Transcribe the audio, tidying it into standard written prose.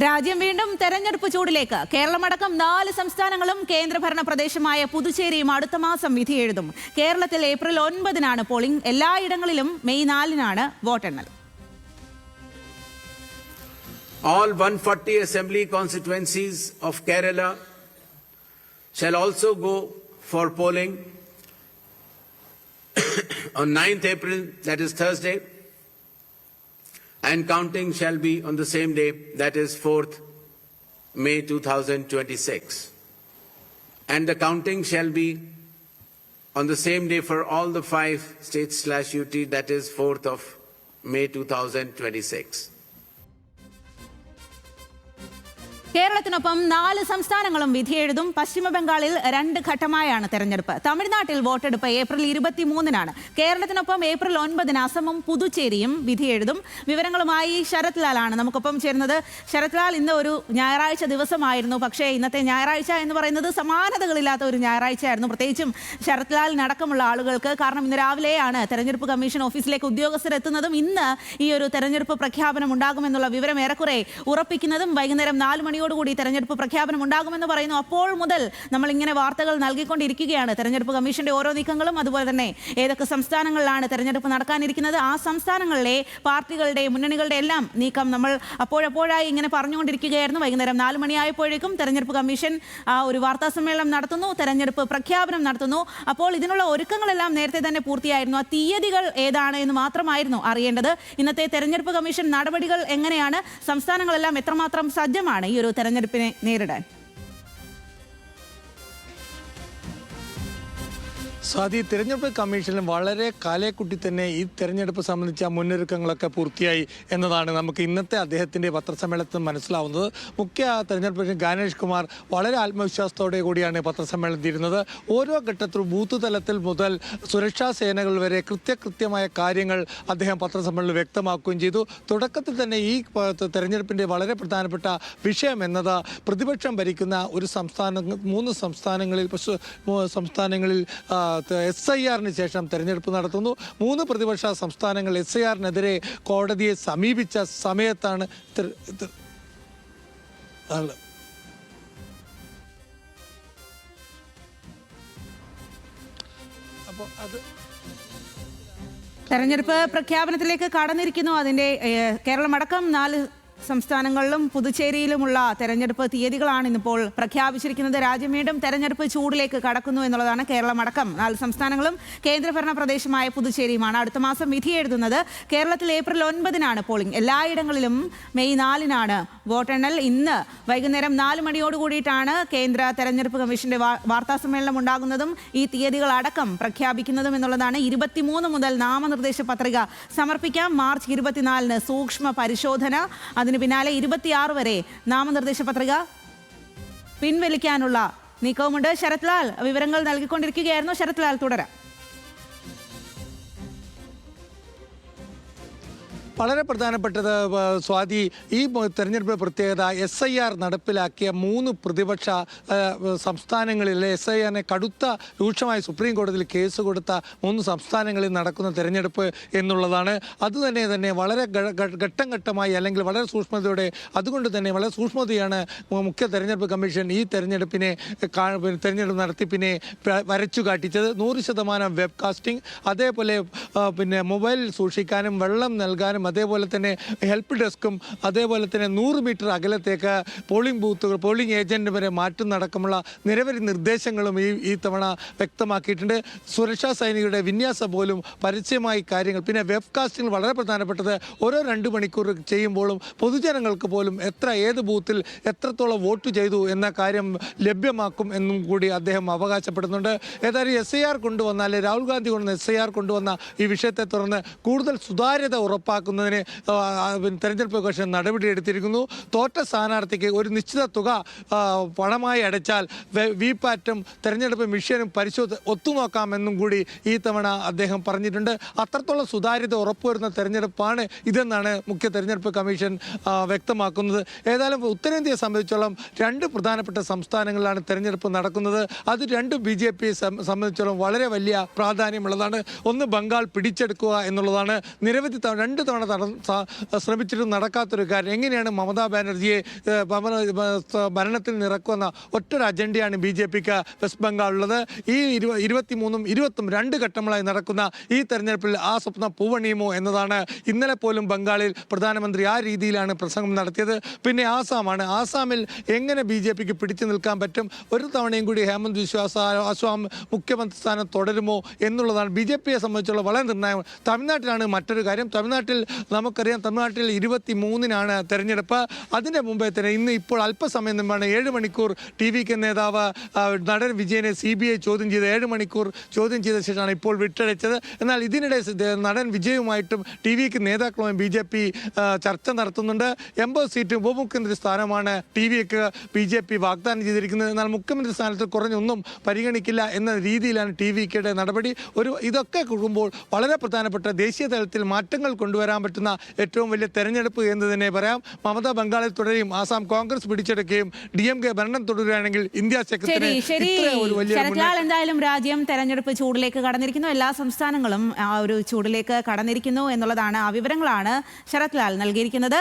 രാജ്യം വീണ്ടും തെരഞ്ഞെടുപ്പ് ചൂടിലേക്ക്. കേരളമടക്കം 4 സംസ്ഥാനങ്ങളും കേന്ദ്രഭരണ പ്രദേശമായ പുതുച്ചേരിയും അടുത്ത മാസം വിധി എഴുതും. കേരളത്തിൽ ഏപ്രിൽ 9-നാണ് പോളിംഗ്. എല്ലായിടങ്ങളിലും മെയ് 4-നാണ് വോട്ടെണ്ണൽ. All 140 assembly constituencies of Kerala shall also go for polling on 9th April, that is Thursday, and counting shall be on the same day, that is 4th May 2026. And the counting shall be on the same day for all the 5 states/UT, that is 4th of May 2026. കേരളത്തിനൊപ്പം 4 സംസ്ഥാനങ്ങളും വിധിയെഴുതും. പശ്ചിമബംഗാളിൽ 2 ഘട്ടമായാണ് തെരഞ്ഞെടുപ്പ്. തമിഴ്നാട്ടിൽ വോട്ടെടുപ്പ് April 23-നാണ്. കേരളത്തിനൊപ്പം April 9-ന് അസമും പുതുച്ചേരിയും വിധിയെഴുതും. വിവരങ്ങളുമായി ശരത് ലാലാണ് നമുക്കൊപ്പം ചേരുന്നത്. ശരത് ലാൽ, ഇന്ന് ഒരു ഞായറാഴ്ച ദിവസമായിരുന്നു. പക്ഷേ ഇന്നത്തെ ഞായറാഴ്ച എന്ന് പറയുന്നത് സമാനതകളില്ലാത്ത ഒരു ഞായറാഴ്ചയായിരുന്നു, പ്രത്യേകിച്ചും ശരത് ലാലിനടക്കമുള്ള ആളുകൾക്ക്. കാരണം ഇന്ന് രാവിലെയാണ് തെരഞ്ഞെടുപ്പ് കമ്മീഷൻ ഓഫീസിലേക്ക് ഉദ്യോഗസ്ഥരെത്തുന്നതും ഇന്ന് ഈ ഒരു തെരഞ്ഞെടുപ്പ് പ്രഖ്യാപനം ഉണ്ടാകുമെന്നുള്ള വിവരം ഏറെക്കുറെ ഉറപ്പിക്കുന്നതും. വൈകുന്നേരം 4 മണിയോടുകൂടി തെരഞ്ഞെടുപ്പ് പ്രഖ്യാപനം ഉണ്ടാകുമെന്ന് പറയുന്നു. അപ്പോൾ മുതൽ നമ്മൾ ഇങ്ങനെ വാർത്തകൾ നൽകിക്കൊണ്ടിരിക്കുകയാണ്. തെരഞ്ഞെടുപ്പ് കമ്മീഷന്റെ ഓരോ നീക്കങ്ങളും, അതുപോലെ തന്നെ ഏതൊക്കെ സംസ്ഥാനങ്ങളിലാണ് തെരഞ്ഞെടുപ്പ് നടക്കാനിരിക്കുന്നത്, ആ സംസ്ഥാനങ്ങളിലെ പാർട്ടികളുടെ, മുന്നണികളുടെ എല്ലാം നീക്കം നമ്മൾ അപ്പോഴപ്പോഴായി ഇങ്ങനെ പറഞ്ഞുകൊണ്ടിരിക്കുകയായിരുന്നു. വൈകുന്നേരം 4 മണിയായപ്പോഴേക്കും തെരഞ്ഞെടുപ്പ് കമ്മീഷൻ ഒരു വാർത്താ സമ്മേളനം നടത്തുന്നു, തെരഞ്ഞെടുപ്പ് പ്രഖ്യാപനം നടത്തുന്നു. അപ്പോൾ ഇതിനുള്ള ഒരുക്കങ്ങളെല്ലാം നേരത്തെ തന്നെ പൂർത്തിയായിരുന്നു. ആ തീയതികൾ ഏതാണ് എന്ന് മാത്രമായിരുന്നു അറിയേണ്ടത്. ഇന്നത്തെ തെരഞ്ഞെടുപ്പ് കമ്മീഷൻ നടപടികൾ എങ്ങനെയാണ്? സംസ്ഥാനങ്ങളെല്ലാം എത്രമാത്രം സജ്ജമാണ് ഈ ഒരു തെരഞ്ഞെടുപ്പിനെ നേരിടാൻ? സ്വാതി, തിരഞ്ഞെടുപ്പ് കമ്മീഷനിൽ വളരെ കാലേക്കുട്ടി തന്നെ ഈ തെരഞ്ഞെടുപ്പ് സംബന്ധിച്ച മുന്നൊരുക്കങ്ങളൊക്കെ പൂർത്തിയായി എന്നതാണ് നമുക്ക് ഇന്നത്തെ അദ്ദേഹത്തിൻ്റെ പത്രസമ്മേളനത്തിൽ മനസ്സിലാവുന്നത്. മുഖ്യ തെരഞ്ഞെടുപ്പ് ഗാനേഷ് കുമാർ വളരെ ആത്മവിശ്വാസത്തോടെ കൂടിയാണ് പത്രസമ്മേളനം തീരുന്നത്. ഓരോ ഘട്ടത്തിലും ബൂത്ത് തലത്തിൽ മുതൽ സുരക്ഷാ സേനകൾ വരെ കൃത്യമായ കാര്യങ്ങൾ അദ്ദേഹം പത്രസമ്മേളനം വ്യക്തമാക്കുകയും ചെയ്തു. തുടക്കത്തിൽ തന്നെ ഈ തെരഞ്ഞെടുപ്പിൻ്റെ വളരെ പ്രധാനപ്പെട്ട വിഷയം എന്നത് പ്രതിപക്ഷം ഭരിക്കുന്ന ഒരു സംസ്ഥാനം, 3 സംസ്ഥാനങ്ങളിൽ SIR-ന് ശേഷം തെരഞ്ഞെടുപ്പ് നടത്തുന്നു. 3 പ്രതിപക്ഷ സംസ്ഥാനങ്ങൾ SIR-നെതിരെ കോടതിയെ സമീപിച്ച സമയത്താണ് അപ്പോൾ അത് തെരഞ്ഞെടുപ്പ് പ്രഖ്യാപനത്തിലേക്ക് കടന്നിരിക്കുന്നു. അതിൻ്റെ കേരളമടക്കം 4 സംസ്ഥാനങ്ങളിലും പുതുച്ചേരിയിലുമുള്ള തെരഞ്ഞെടുപ്പ് തീയതികളാണ് ഇന്നിപ്പോൾ പ്രഖ്യാപിച്ചിരിക്കുന്നത്. രാജ്യം വീണ്ടും തെരഞ്ഞെടുപ്പ് ചൂടിലേക്ക് കടക്കുന്നു എന്നുള്ളതാണ്. കേരളമടക്കം 4 സംസ്ഥാനങ്ങളും കേന്ദ്രഭരണ പ്രദേശമായ പുതുച്ചേരിയുമാണ് അടുത്ത മാസം വിധി എഴുതുന്നത്. കേരളത്തിൽ ഏപ്രിൽ 9-നാണ് പോളിംഗ്. എല്ലായിടങ്ങളിലും മെയ് 4-നാണ് വോട്ടെണ്ണൽ. ഇന്ന് വൈകുന്നേരം 4 മണിയോടുകൂടിയിട്ടാണ് കേന്ദ്ര തെരഞ്ഞെടുപ്പ് കമ്മീഷന്റെ വാർത്താ സമ്മേളനം ഉണ്ടാകുന്നതും ഈ തീയതികൾ അടക്കം പ്രഖ്യാപിക്കുന്നതും എന്നുള്ളതാണ്. 23 മുതൽ നാമനിർദ്ദേശ പത്രിക സമർപ്പിക്കാം. മാർച്ച് 24-ന് സൂക്ഷ്മ പരിശോധന. അതിന് പിന്നാലെ 26 വരെ നാമനിർദ്ദേശ പത്രിക പിൻവലിക്കാനുള്ള നീക്കവുമുണ്ട്. ശരത് ലാൽ വിവരങ്ങൾ നൽകിക്കൊണ്ടിരിക്കുകയായിരുന്നു. ശരത് ലാൽ, തുടരാം. വളരെ പ്രധാനപ്പെട്ടത് സ്വാതി, ഈ തെരഞ്ഞെടുപ്പ് പ്രത്യേകത SIR നടപ്പിലാക്കിയ 3 പ്രതിപക്ഷ സംസ്ഥാനങ്ങളിലെ SIR-നെ കടുത്ത രൂക്ഷമായി സുപ്രീം കോടതിയിൽ കേസ് കൊടുത്ത 3 സംസ്ഥാനങ്ങളിൽ നടക്കുന്ന തെരഞ്ഞെടുപ്പ് എന്നുള്ളതാണ്. അതുതന്നെ വളരെ ഘട്ടം ഘട്ടമായി, അല്ലെങ്കിൽ വളരെ സൂക്ഷ്മതയോടെ, അതുകൊണ്ട് തന്നെ വളരെ സൂക്ഷ്മതയാണ് മുഖ്യ തെരഞ്ഞെടുപ്പ് കമ്മീഷൻ ഈ തെരഞ്ഞെടുപ്പ് നടത്തിപ്പിനെ വരച്ചു കാട്ടിച്ചത്. 100% വെബ്കാസ്റ്റിംഗ്, അതേപോലെ മൊബൈൽ സൂക്ഷിക്കാനും വെള്ളം നൽകാനും, അതേപോലെ തന്നെ ഹെൽപ്പ് ഡെസ്കും, അതേപോലെ തന്നെ 100 മീറ്റർ അകലത്തേക്ക് പോളിംഗ് ബൂത്തുകൾ, പോളിംഗ് ഏജന്റ് വരെ മാറ്റുന്നടക്കമുള്ള നിരവധി നിർദ്ദേശങ്ങളും ഈ തവണ വ്യക്തമാക്കിയിട്ടുണ്ട്. സുരക്ഷാ സൈനികരുടെ വിന്യാസം പോലും പരസ്യമായി കാര്യങ്ങൾ. പിന്നെ വെബ്കാസ്റ്റിംഗ് വളരെ പ്രധാനപ്പെട്ടത്. ഓരോ 2 മണിക്കൂർ ചെയ്യുമ്പോഴും പൊതുജനങ്ങൾക്ക് പോലും ഏത് ബൂത്തിൽ എത്രത്തോളം വോട്ട് ചെയ്തു എന്ന കാര്യം ലഭ്യമാക്കും എന്നും കൂടി അദ്ദേഹം അവകാശപ്പെടുന്നുണ്ട്. ഏതായാലും SIR കൊണ്ടുവന്നാൽ, രാഹുൽ ഗാന്ധി SIR കൊണ്ടുവന്ന ഈ വിഷയത്തെ തുടർന്ന് കൂടുതൽ സുതാര്യത ഉറപ്പാക്കുന്നതിന് തെരഞ്ഞെടുപ്പ് കമ്മീഷൻ നടപടിയെടുത്തിരിക്കുന്നു. തോറ്റ സ്ഥാനാർത്ഥിക്ക് ഒരു നിശ്ചിത തുക പണമായി അടച്ചാൽ വിപാറ്റും തെരഞ്ഞെടുപ്പ് മിഷനും ഒത്തുനോക്കാമെന്നും കൂടി ഈ തവണ അദ്ദേഹം പറഞ്ഞിട്ടുണ്ട്. അത്രത്തോളം സുതാര്യത ഉറപ്പുവരുന്ന തെരഞ്ഞെടുപ്പാണ് ഇതെന്നാണ് മുഖ്യ തെരഞ്ഞെടുപ്പ് കമ്മീഷൻ വ്യക്തമാക്കുന്നത്. ഏതായാലും ഉത്തരേന്ത്യയെ സംബന്ധിച്ചോളം 2 പ്രധാനപ്പെട്ട സംസ്ഥാനങ്ങളിലാണ് തെരഞ്ഞെടുപ്പ് നടക്കുന്നത്. അത് 2 BJP സംബന്ധിച്ചോളം വളരെ വലിയ പ്രാധാന്യമുള്ളതാണ്. ഒന്ന്, ബംഗാൾ പിടിച്ചെടുക്കുക എന്നുള്ളതാണ്. നിരവധി 2 തവണ ശ്രമിച്ചിട്ടും നടക്കാത്തൊരു കാര്യം. എങ്ങനെയാണ് മമതാ ബാനർജിയെ ഭരണത്തിൽ നിറക്കുന്ന ഒറ്റൊരു അജണ്ടയാണ് BJPക്ക് വെസ്റ്റ് ബംഗാളിലുള്ളത്. ഈ 23ഉം 20ഉം 2 ഘട്ടങ്ങളായി നടക്കുന്ന ഈ തെരഞ്ഞെടുപ്പിൽ ആ സ്വപ്നം പൂവണിയുമോ എന്നതാണ്. ഇന്നലെ പോലും ബംഗാളിൽ പ്രധാനമന്ത്രി ആ രീതിയിലാണ് പ്രസംഗം നടത്തിയത്. പിന്നെ ആസാമാണ്. ആസാമിൽ എങ്ങനെ BJPക്ക് പിടിച്ചു നിൽക്കാൻ പറ്റും? ഒരു തവണയും കൂടി ഹേമന്ത് ആസാം മുഖ്യമന്ത്രി സ്ഥാനം തുടരുമോ എന്നുള്ളതാണ് BJPയെ സംബന്ധിച്ചുള്ള വളരെ നിർണായകം. തമിഴ്നാട്ടിലാണ് മറ്റൊരു കാര്യം. തമിഴ്നാട്ടിൽ നമുക്കറിയാം, തമിഴ്നാട്ടിൽ 23-നാണ് തെരഞ്ഞെടുപ്പ്. അതിൻ്റെ മുമ്പേ തന്നെ ഇപ്പോൾ അല്പസമയം മുമ്പാണ് 7 മണിക്കൂർ TVK നേതാവ് നടൻ വിജയനെ CBI ചോദ്യം ചെയ്ത് 7 മണിക്കൂർ ചോദ്യം ചെയ്ത ശേഷമാണ് ഇപ്പോൾ വിട്ടയച്ചത്. എന്നാൽ ഇതിനിടെ നടൻ വിജയുമായിട്ടും TVK നേതാക്കളുമായി BJP ചർച്ച നടത്തുന്നുണ്ട്. 80 സീറ്റ് ഉപമുഖ്യമന്ത്രി സ്ഥാനമാണ് TVK BJP വാഗ്ദാനം ചെയ്തിരിക്കുന്നത്. എന്നാൽ മുഖ്യമന്ത്രി സ്ഥാനത്ത് കുറഞ്ഞൊന്നും പരിഗണിക്കില്ല എന്ന രീതിയിലാണ് TVKയുടെ നടപടി. ഇതൊക്കെ കൂടുമ്പോൾ വളരെ പ്രധാനപ്പെട്ട ദേശീയ തലത്തിൽ മാറ്റങ്ങൾ കൊണ്ടുവരാൻ പറ്റുന്ന ഏറ്റവും വലിയ തെരഞ്ഞെടുപ്പ് എന്ന് തന്നെ പറയാം. മമത ബംഗാളിൽ തുടരുകയും ആസാം കോൺഗ്രസ് പിടിച്ചെടുക്കുകയും DMK ഭരണം തുടരുകയാണെങ്കിൽ ഇന്ത്യ സഖ്യത്തിന് ഒരു വലിയ എന്തായാലും രാജ്യം തെരഞ്ഞെടുപ്പ് ചൂടിലേക്ക് കടന്നിരിക്കുന്നു. എല്ലാ സംസ്ഥാനങ്ങളും ആ ഒരു ചൂടിലേക്ക് കടന്നിരിക്കുന്നു എന്നുള്ളതാണ്. ആ വിവരങ്ങളാണ് ശരത് ലാൽ നൽകിയിരിക്കുന്നത്.